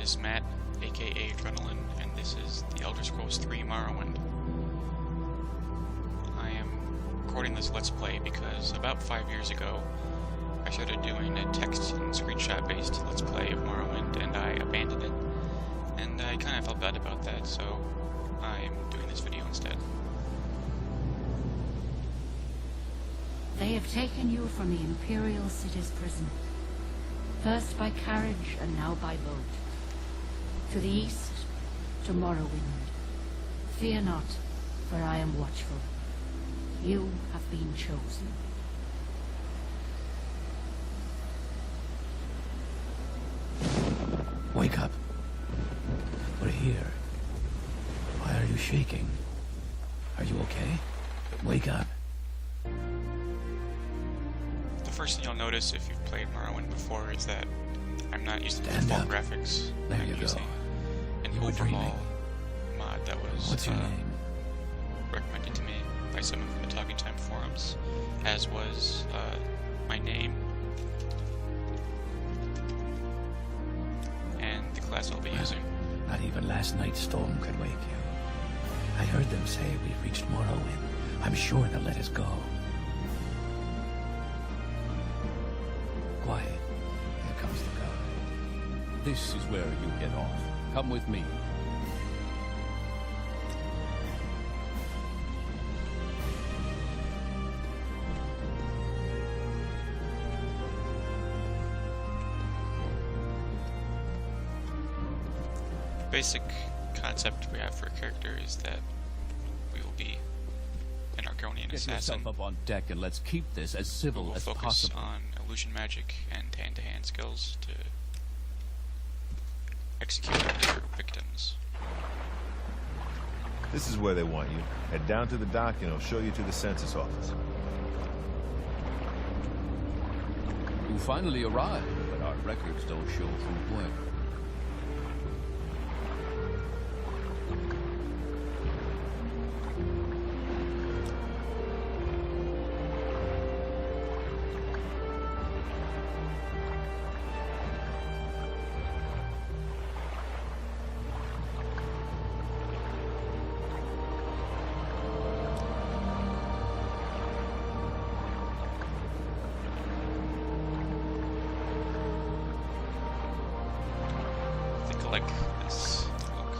is Matt, aka Adrenaline, and this is the Elder Scrolls 3 Morrowind. I am recording this Let's Play because about 5 years ago I started doing a text and screenshot based Let's Play of Morrowind and I abandoned it. And I kind of felt bad about that, so I'm doing this video instead. They have taken you from the Imperial City's prison. First by carriage and now by boat. To the east, to Morrowind. Fear not, for I am watchful. You have been chosen. Wake up. We're here. Why are you shaking? Are you okay? Wake up. The first thing you'll notice if you've played Morrowind before is that I'm not using the Stand default up. graphics. There I'm you go. using an You were overhaul dreaming. mod that was What's your name? recommended to me by someone from the Talking Time forums, as was my name and the class I'll be using. Not even last night's storm could wake you. I heard them say we've reached Morrowind. I'm sure they'll let us go. Quiet. Here comes the guard. This is where you get off. Come with me. Basic concept we have for a character is that we will be an Argonian Get assassin. yourself up on deck and let's keep this as Who civil will as focus possible. on illusion magic and hand-to-hand skills to execute their victims. This is where they want you. Head down to the dock and it'll show you to the census office. You finally arrived, but our records don't show from where. I think I like this look.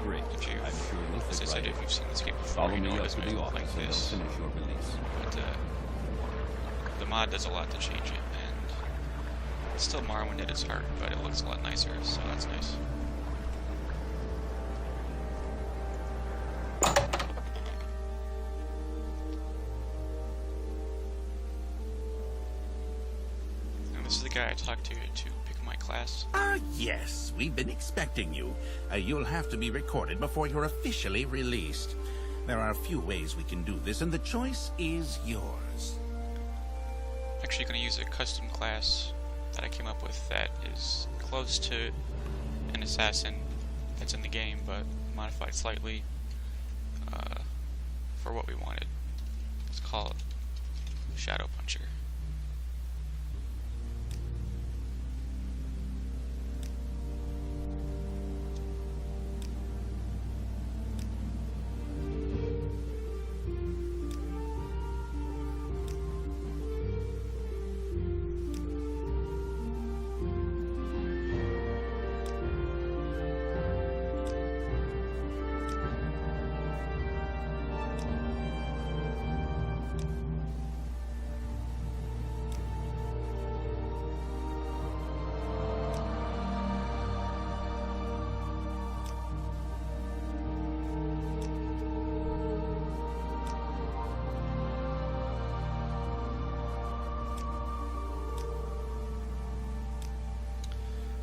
Great. If you've, I'm sure you'll as I fit said, right if in. you've seen this game before, Follow you me know up it to doesn't the look office like and they'll this. finish your release. But the mod does a lot to change it, and it's still Morrowind at its heart, but it looks a lot nicer, so that's nice. And this is the guy I talked to pick my class. Ah, yes. We've been expecting you. You'll have to be recorded before you're officially released. There are a few ways we can do this, and the choice is yours. Actually going to use a custom class that I came up with that is close to an assassin that's in the game, but modified slightly for what we wanted. Let's call it Shadow Puncher.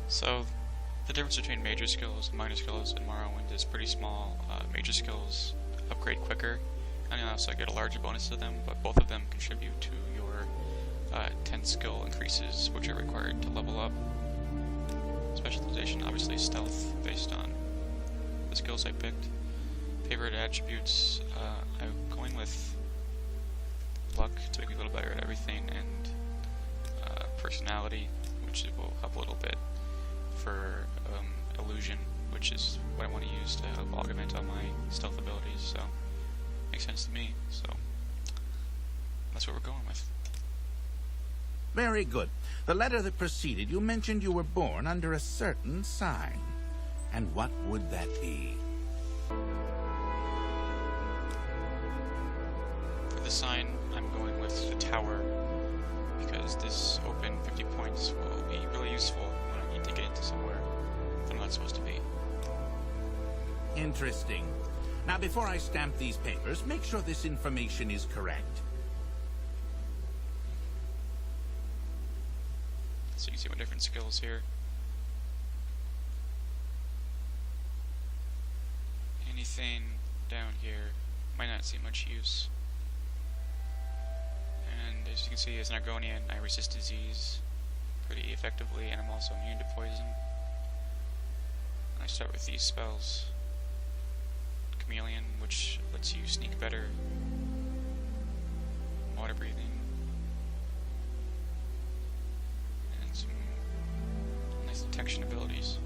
So, the difference between major skills and minor skills in Morrowind is pretty small. Major skills upgrade quicker, and you also get a larger bonus to them, but both of them contribute to your 10 skill increases, which are required to level up. Specialization, obviously stealth, based on the skills I picked. Favorite attributes, I'm going with luck to make me a little better at everything, and personality, which will help a little bit for illusion, which is what I want to use to help augment all my stealth abilities. So makes sense to me. So that's what we're going with. Very good. The letter that preceded you mentioned you were born under a certain sign. And what would that be? For the sign, I'm going with the tower, because this open 50 points will be really useful when I need to get into somewhere that I'm not supposed to be. Interesting. Now, before I stamp these papers, make sure this information is correct. So you can see my different skills here. Anything down here might not see much use. And as you can see, as an Argonian, I resist disease pretty effectively, and I'm also immune to poison. I start with these spells. Chameleon, which lets you sneak better. Water breathing. And some nice detection abilities.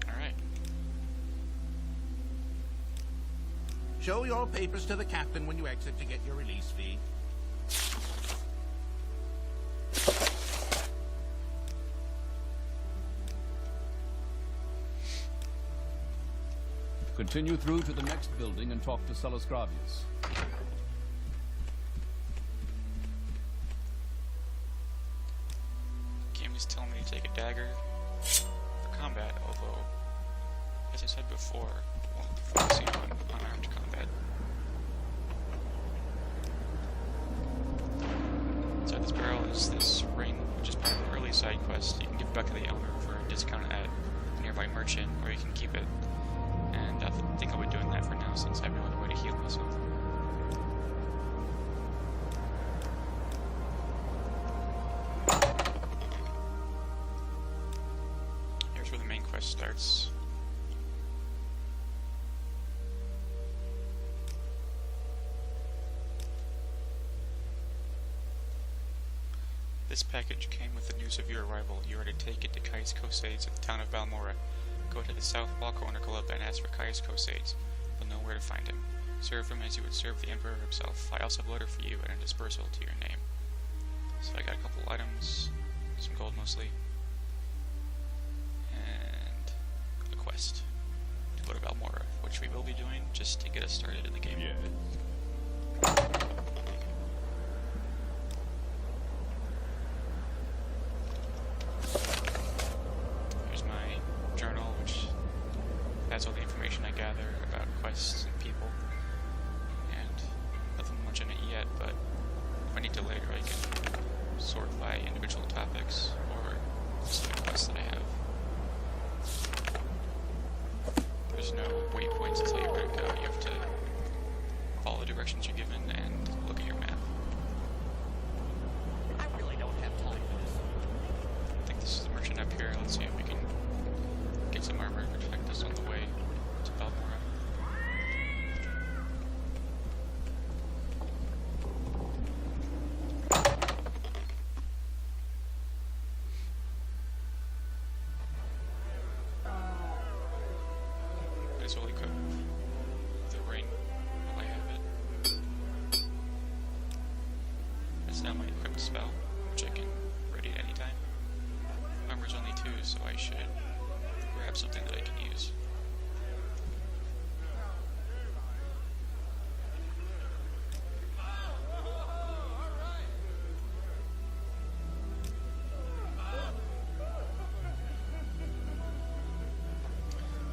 Alright. Show your papers to the captain when you exit to get your release fee. Continue through to the next building and talk to Celisgravius. Game is telling me to take a dagger for combat, although, as I said before, well, focusing on unarmed combat. Inside this barrel is this ring, which is part of an early side quest. You can give it back to the owner for a discount at a nearby merchant, or you can keep it. And I think I'll be doing that for now, since I have no other way to heal myself. Here's where the main quest starts. This package came with the news of your arrival. You are to take it to Caius Cosades at the town of Balmora. Go to the South Wall Corner Club and ask for Caius Cosades. You'll know where to find him. Serve him as you would serve the Emperor himself. I also have a letter for you and a dispersal to your name. So I got a couple items, some gold mostly, and a quest to go to Balmora, which we will be doing just to get us started in the game. Here's my journal, which has all the information I gather about quests and people, and nothing much in it yet, but if I need to later I can sort by individual topics or specific quests that I have. There's no waypoints to tell you where to go. You have to follow the directions you're given and look at your map. I really don't have time for this. I think this is the merchant up here. Let's see if we can get some armor to protect us on the way to Balmora. Might as well equip the ring while I have it. It's now my equipped spell, which I can ready at any time. Armor's only 2, so I should grab something that I can use.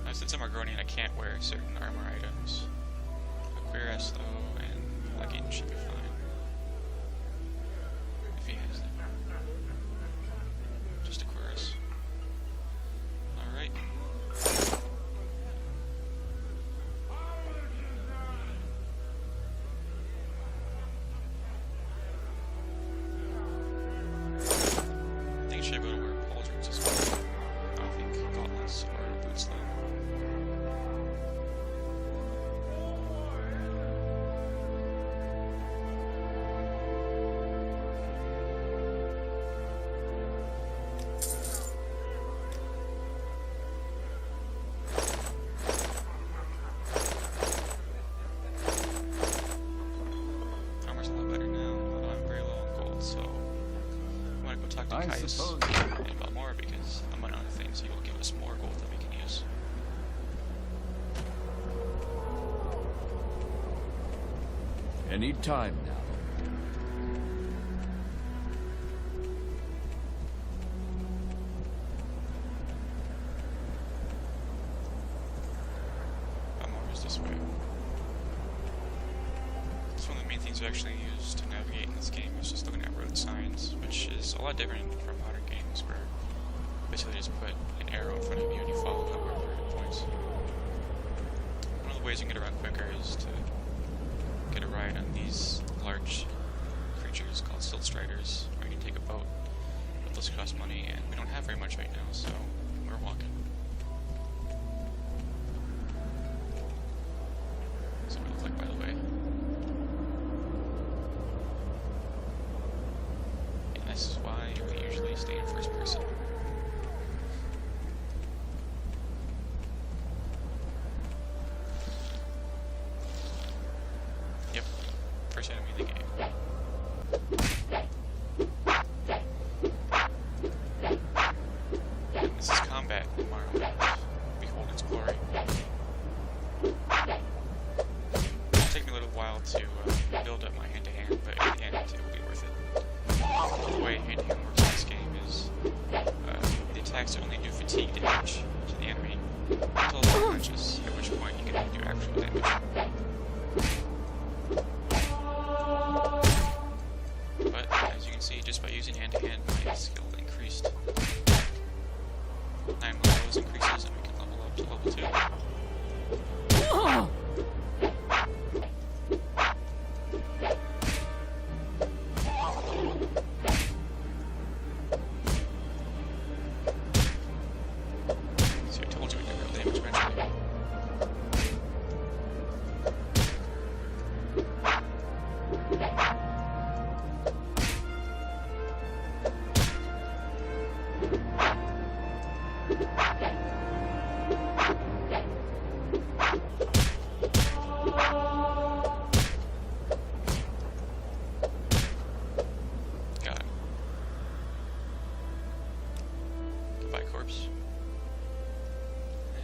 Now, since I'm Argonian, I can't wear certain armor items. A cuirass, though, and leggings should be fine. If he has them. Just a cuirass. Alright. I think I should be able to wear pauldrons as well. I don't think gauntlets or boots though. to I Caius suppose. and Balmora because, among other things, he will give us more gold that we can use. Any time now. Balmora's this way. It's one of the main things we actually use to navigate in this game is just looking at road signs, which is a lot different from modern games where basically just put an arrow in front of you and you follow it wherever it points. One of the ways you can get around quicker is to get a ride on these large creatures called silt striders, where you can take a boat, but those cost money, and we don't have very much right now, so we're walking. So what it look like, by the way. And this is why we usually stay in first person. Yep, first enemy in the game. And this is combat in Morrowind. Behold its glory. It'll take me a little while to build up my hand-to-hand, but in the end it will be worth it. The way hand-to-hand works in this game is the attacks only do fatigue damage to the enemy until they're unconscious, at which point you can do actual damage. But as you can see, just by using hand-to-hand, my skill increased. 9 levels increases, and we can level up to level 2. So I told you we did real damage eventually. Got it. Goodbye, corpse.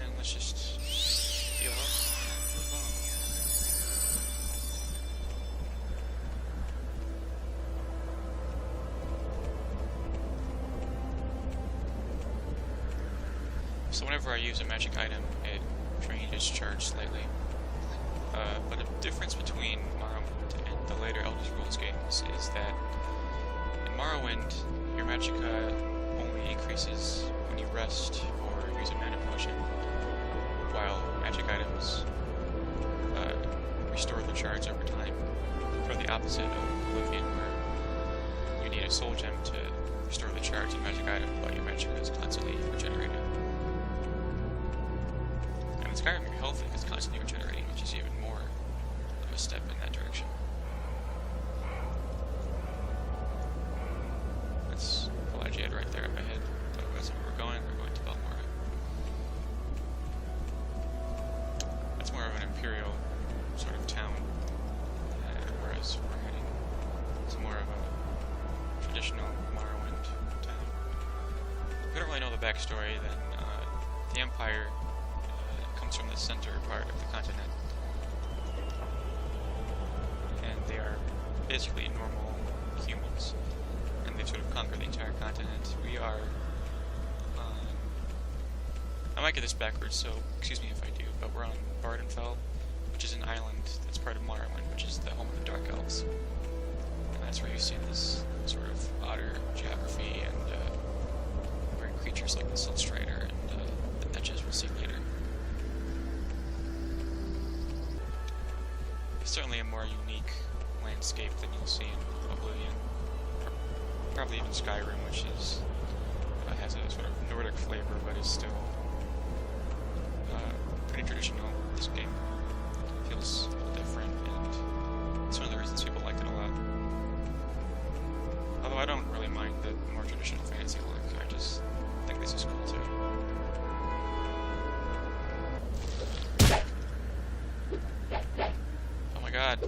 And let's just heal up and move on. So whenever I use a magic item, it drains its charge slightly. But a difference between Morrowind and the later Elder Scrolls games is that in Morrowind, your magicka only increases when you rest or use a mana potion, while magic items restore the charge over time. For the opposite of Oblivion, where you need a soul gem to restore the charge in magic item, but your magicka is constantly regenerated. And in Skyrim, your health is constantly regenerating, which is even more of a step in that direction. That's Pelagiad right there in my head. But that's where we're going. We're going to Balmora. That's more of an imperial sort of town, whereas we're heading to more of a traditional Morrowind town. If we don't really know the backstory, then the Empire comes from the center part of the continent, and they are basically normal humans, and they've sort of conquered the entire continent. We are I might get this backwards, so excuse me if I do, but we're on Vardenfell, which is an island that's part of Morrowind, which is the home of the Dark Elves. And that's where you see this sort of odder geography and weird creatures like the Silt Strider and the Netches we'll see later. It's certainly a more unique landscape than you'll see in Oblivion. Probably even Skyrim, which is has a sort of Nordic flavor, but is still pretty traditional. This game feels a little different, and it's one of the reasons people liked it a lot. Although I don't really mind the more traditional fantasy look, I just think this is cool too. Oh my god.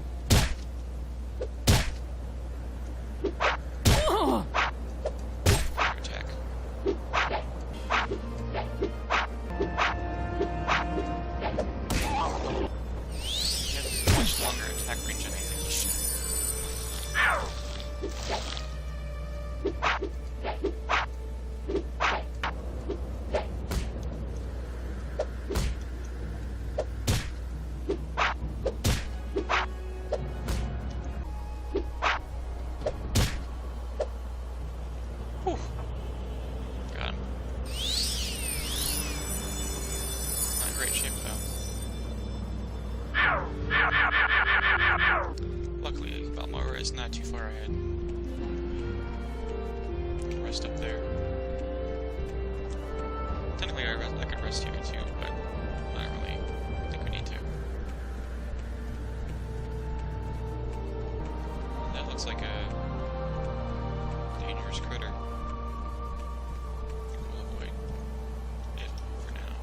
great shape though. Luckily, Balmora is not too far ahead. Can rest up there. Technically, I could rest here too, but I don't really think we need to. That looks like a dangerous critter. We'll avoid it for now.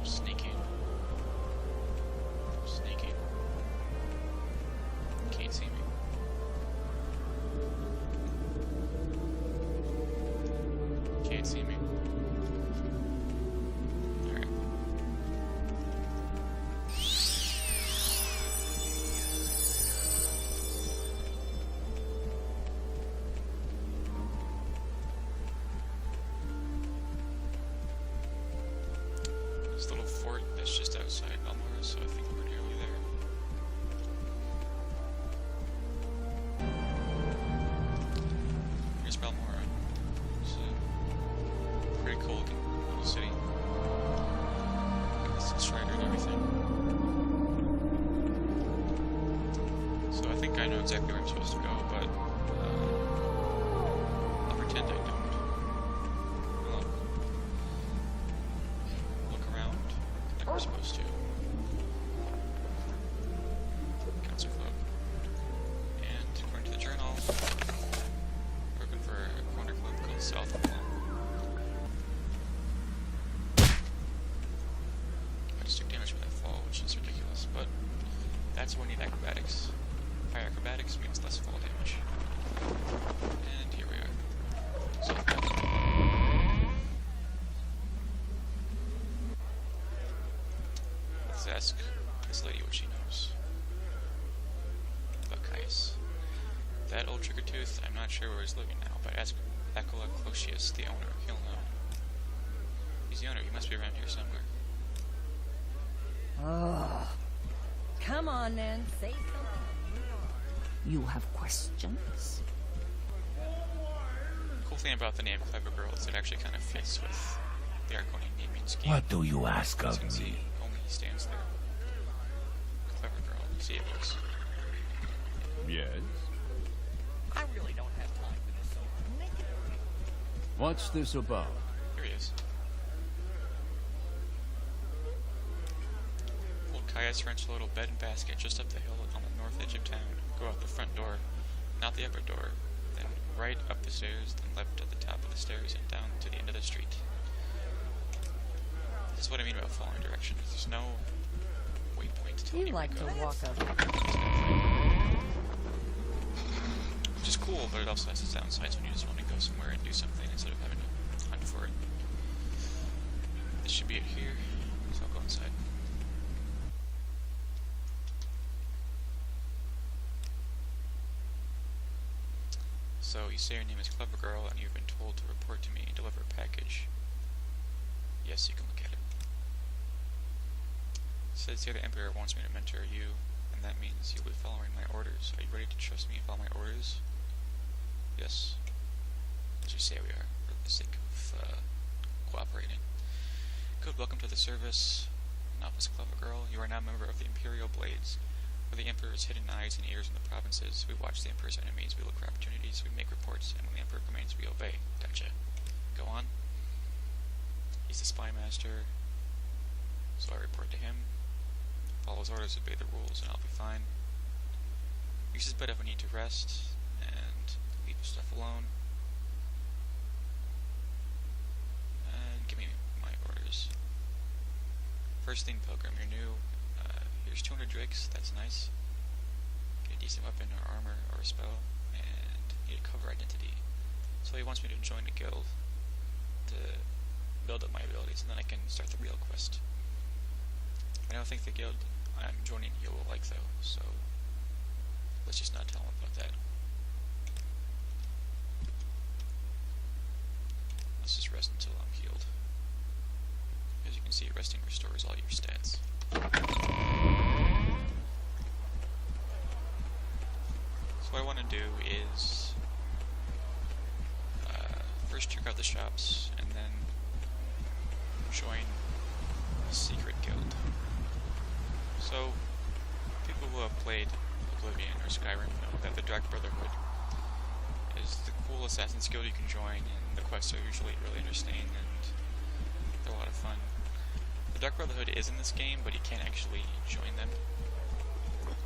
Sneaking. Sneaking. Can't see me. Can't see me. Alright. This little fort that's just outside Balmora, so I think we're nearly there. Here's Balmora. It's a pretty cool looking little city. It's a strider and everything. So I think I know exactly where I'm supposed to go, but I'll pretend I don't. I'll look around like we're supposed to. Council Club. And according to the journal, we're looking for a corner club called South Club. I just took damage from that fall, which is ridiculous, but that's when we need acrobatics. High acrobatics means less fall damage. And here we are. South Club. Let's ask this lady what she knows about Caius. That old Triggertooth, I'm not sure where he's living now, but ask Acola Closius, the owner. He'll know. He's the owner. He must be around here somewhere. Oh, come on then, say something. You have questions? Cool thing about the name Clever Girl is it actually kind of fits with the Argonian naming scheme. What do you ask As of you can see, me? only he stands there. Clever Girl. See, it looks. Yes? I really don't have time for this, so make it. What's this about? Here he is. Old Caius rents a little bed and basket just up the hill on the north edge of town. Go out the front door, not the upper door, then right up the stairs, then left at the top of the stairs and down to the end of the street. This is what I mean about following directions. There's no waypoint to tell You you like to where to go. walk up. Which is cool, but it also has its downsides when you just want to go somewhere and do something instead of having to hunt for it. This should be it here, so I'll go inside. So, you say your name is Clever Girl, and you've been told to report to me and deliver a package. Yes, you can look at it. It says here the Emperor wants me to mentor you, and that means you'll be following my orders. Are you ready to trust me and follow my orders? Yes. As you say we are, for the sake of cooperating. Good, welcome to the service. Novice Clever Girl, you are now a member of the Imperial Blades. For the Emperor's hidden eyes and ears in the provinces, we watch the Emperor's enemies, we look for opportunities, we make reports, and when the Emperor commands, we obey. Gotcha. Go on. He's the spy master, so I report to him. Follow his orders, obey the rules, and I'll be fine. Use his bed if I need to rest, and leave his stuff alone. And give me my orders. First thing, Pilgrim, you're new. Here's 200 drakes, that's nice. Get a decent weapon or armor or a spell, and need a cover identity. So he wants me to join the guild to build up my abilities, and then I can start the real quest. I don't think the guild I'm joining you will like though, so let's just not tell him about that. Let's just rest until I'm healed. As you can see, resting restores all your stats. So what I want to do is first check out the shops and then join secret guild. So, people who have played Oblivion or Skyrim know that the Dark Brotherhood is the cool assassin's guild you can join, and the quests are usually really interesting and they're a lot of fun. The Dark Brotherhood is in this game, but you can't actually join them.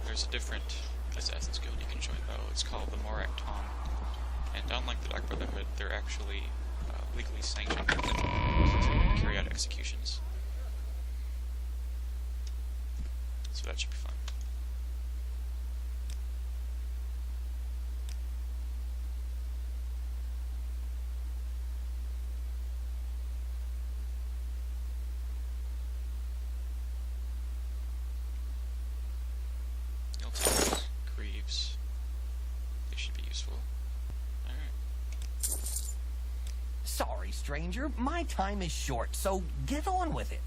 There's a different assassin's guild you can join though. It's called the Morrowind, and unlike the Dark Brotherhood, they're actually legally sanctioned to carry out executions. So that should be fun. You'll take Greaves. They should be useful. Alright. Sorry, stranger. My time is short, so get on with it.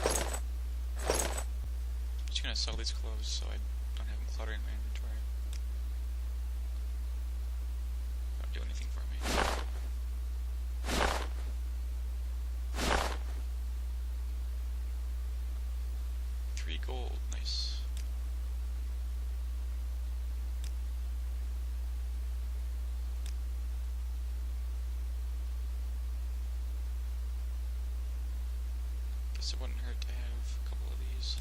I'm just gonna sell these clothes so I don't have them cluttering my inventory. Don't do anything for me. 3 gold, nice. Guess it wouldn't hurt to have a couple of these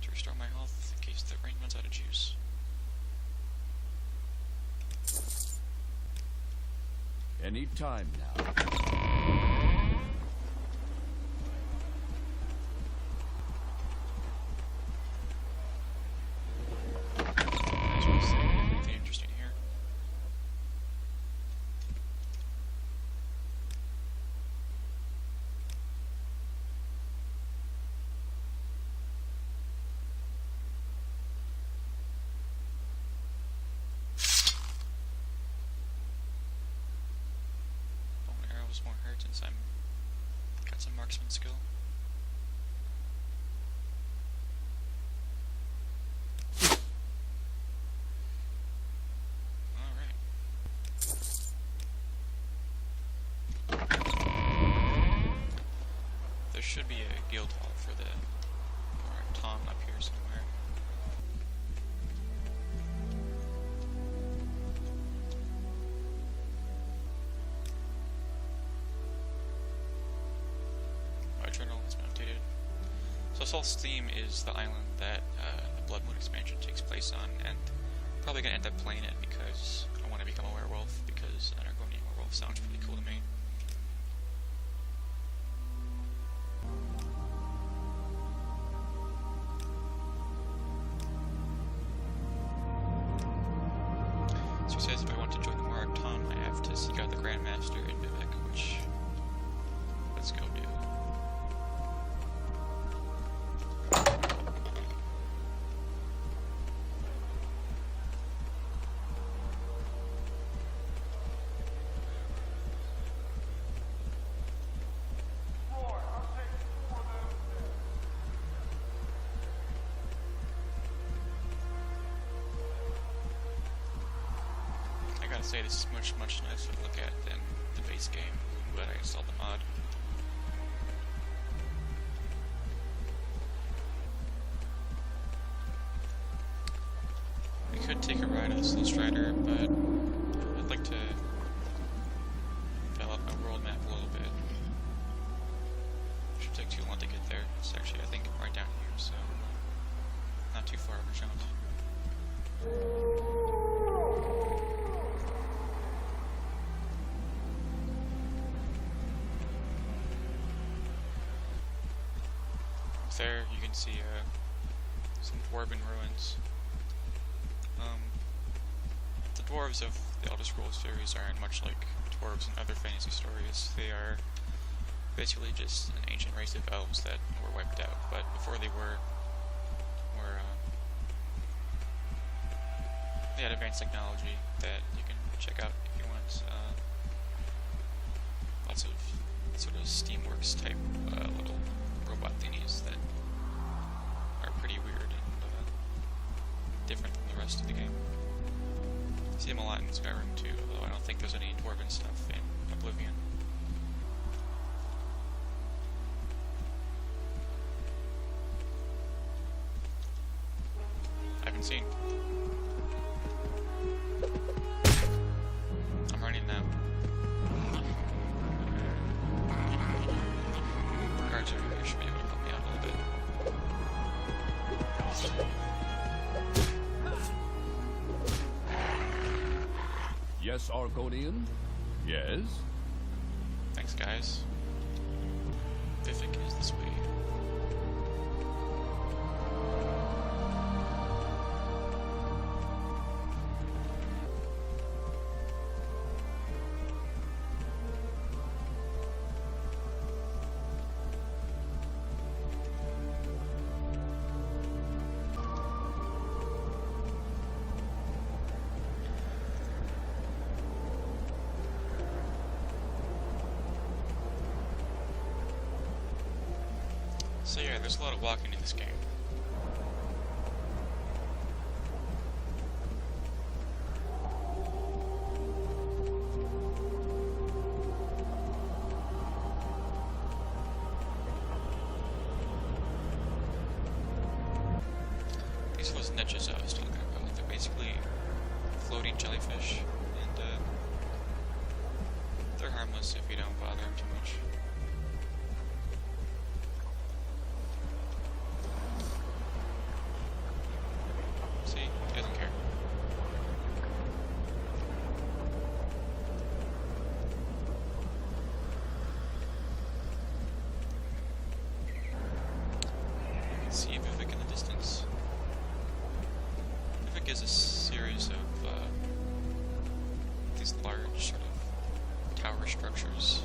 to restore my health in case the rain runs out of juice. Any time now. I just want to see anything interesting here. Bow and arrows won't hurt since I'm got some marksman skill. Alright. There should be a guild hall for the Tom up here somewhere. My journal has been updated. So Salt's theme is the island that the Blood Moon expansion takes place on, and I'm probably gonna end up playing it because I want to become a werewolf, because an Argonian werewolf sounds pretty cool to me. So he says if I want to join the Morrowind, I have to seek out the Grandmaster in Vivek, which let's go do. I gotta say, this is much nicer to look at than the base game, but I installed the mod. We could take a ride on the Slow Strider, but I'd like to develop my world map a little bit. Shouldn't take too long to get there. It's actually, I think, right down here, so not too far of a jaunt. There you can see some dwarven ruins. The dwarves of the Elder Scrolls series aren't much like dwarves in other fantasy stories. They are basically just an ancient race of elves that were wiped out, but before they were they had advanced technology that you can check out if you want. Lots of sort of Steamworks type little robot thingies that are pretty weird and different from the rest of the game. See them a lot in Skyrim too, although I don't think there's any dwarven stuff in Oblivion. haven't seen. I'm running now. Guards over here should be able to help me out a little bit. Yes, Argonian? Yes? Thanks, guys. Vivic is this way. So yeah, there's a lot of walking in this game. These are those niches I was talking about. They're basically floating jellyfish, and they're harmless if you don't bother them too much. See? He doesn't care. You can see Vivek in the distance. Vivek is a series of these large sort of tower structures.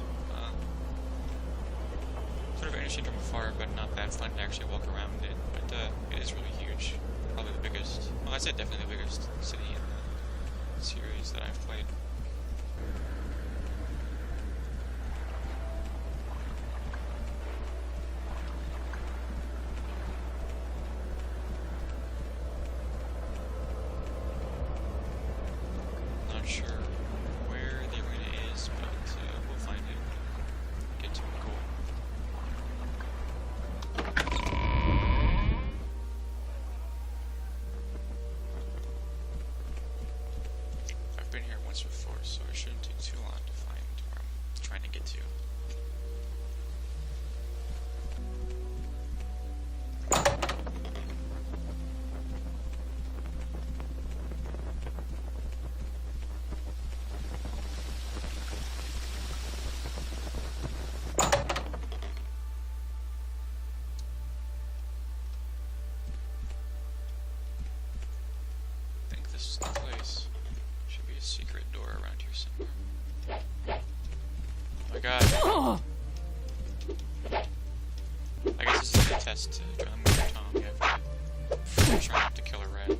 Sort of interesting from afar, but not that fun to actually walk around it. But it is really huge. Probably the biggest. Well, I'd say definitely the biggest city in the series that I've played. Not sure where the arena is, but we'll find it. Get to it. Cool. I've been here once before, so it shouldn't take too long to find where I'm trying to get to. I think this is the place. Should be a secret door around here somewhere. Oh my god. I guess this is a test to try and move Tom. You have to try not to kill a rat.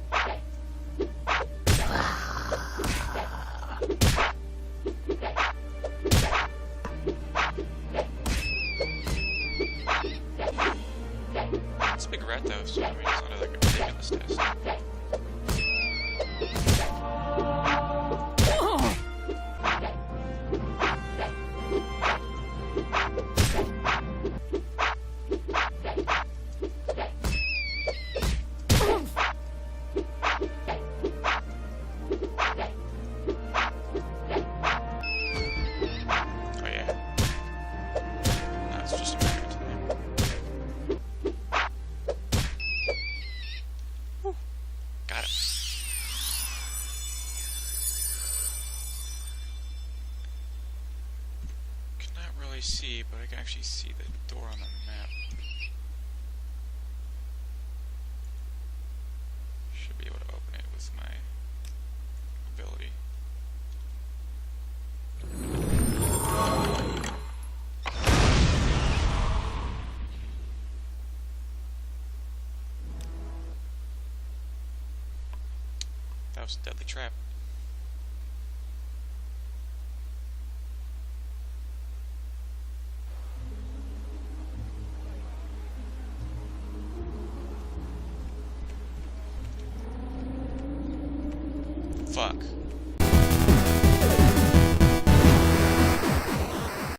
It's a big rat though, so I mean it's not like a ridiculous test. Oh yeah. No, it's just a magnet time. Whew. Got it. Cannot really see, but I can actually see the door on the map. Should be able to open it with my ability. That was a deadly trap. Fuck.